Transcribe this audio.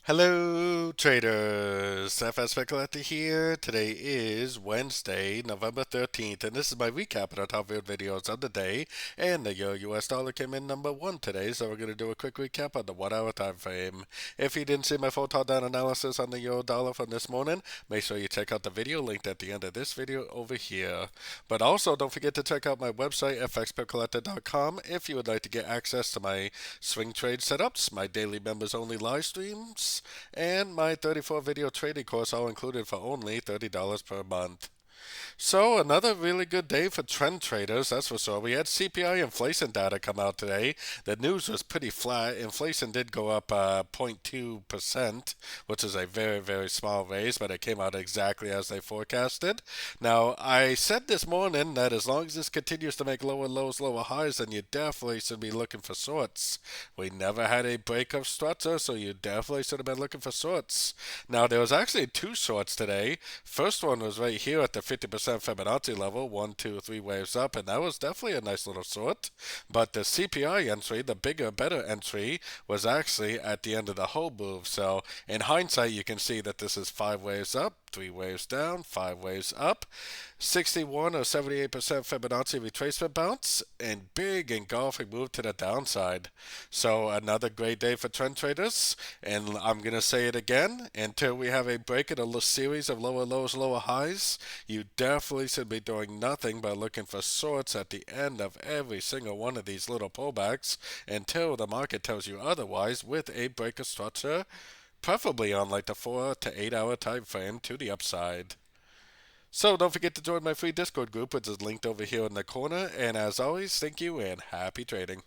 Hello, traders. FX Pip Collector here. Today is Wednesday, November 13th, and this is my recap of the top viewed videos of the day. And the US dollar came in number one today, so we're going to do a quick recap on the 1 hour time frame. If you didn't see my full top down analysis on the euro dollar from this morning, make sure you check out the video linked at the end of this video over here. But also, don't forget to check out my website, fxpipcollector.com, if you would like to get access to my swing trade setups, my daily members only live streams, and my 34 video trading course, all included for only $30 per month. So another really good day for trend traders, that's for sure. We had CPI inflation data come out today. The news was pretty flat. Inflation did go up 0.2%, which is a very, very small raise, but it came out exactly as they forecasted. Now, I said this morning that as long as this continues to make lower lows, lower highs, then you definitely should be looking for shorts. We never had a break of structure, so you definitely should have been looking for shorts. Now, there was actually two shorts today. First one was right here at the 50% Fibonacci level, 1, 2, 3 waves up, and that was definitely a nice little short. But the CPI entry, the bigger, better entry, was actually at the end of the whole move. So in hindsight, you can see that this is 5 waves up, 3 waves down, 5 waves up, 61 or 78% Fibonacci retracement bounce, and big engulfing move to the downside. So another great day for trend traders, and I'm going to say it again, until we have a break in a series of lower lows, lower highs, you definitely should be doing nothing but looking for shorts at the end of every single one of these little pullbacks until the market tells you otherwise with a break of structure, preferably on like the 4 to 8 hour time frame to the upside. So don't forget to join my free Discord group, which is linked over here in the corner. And as always, thank you and happy trading.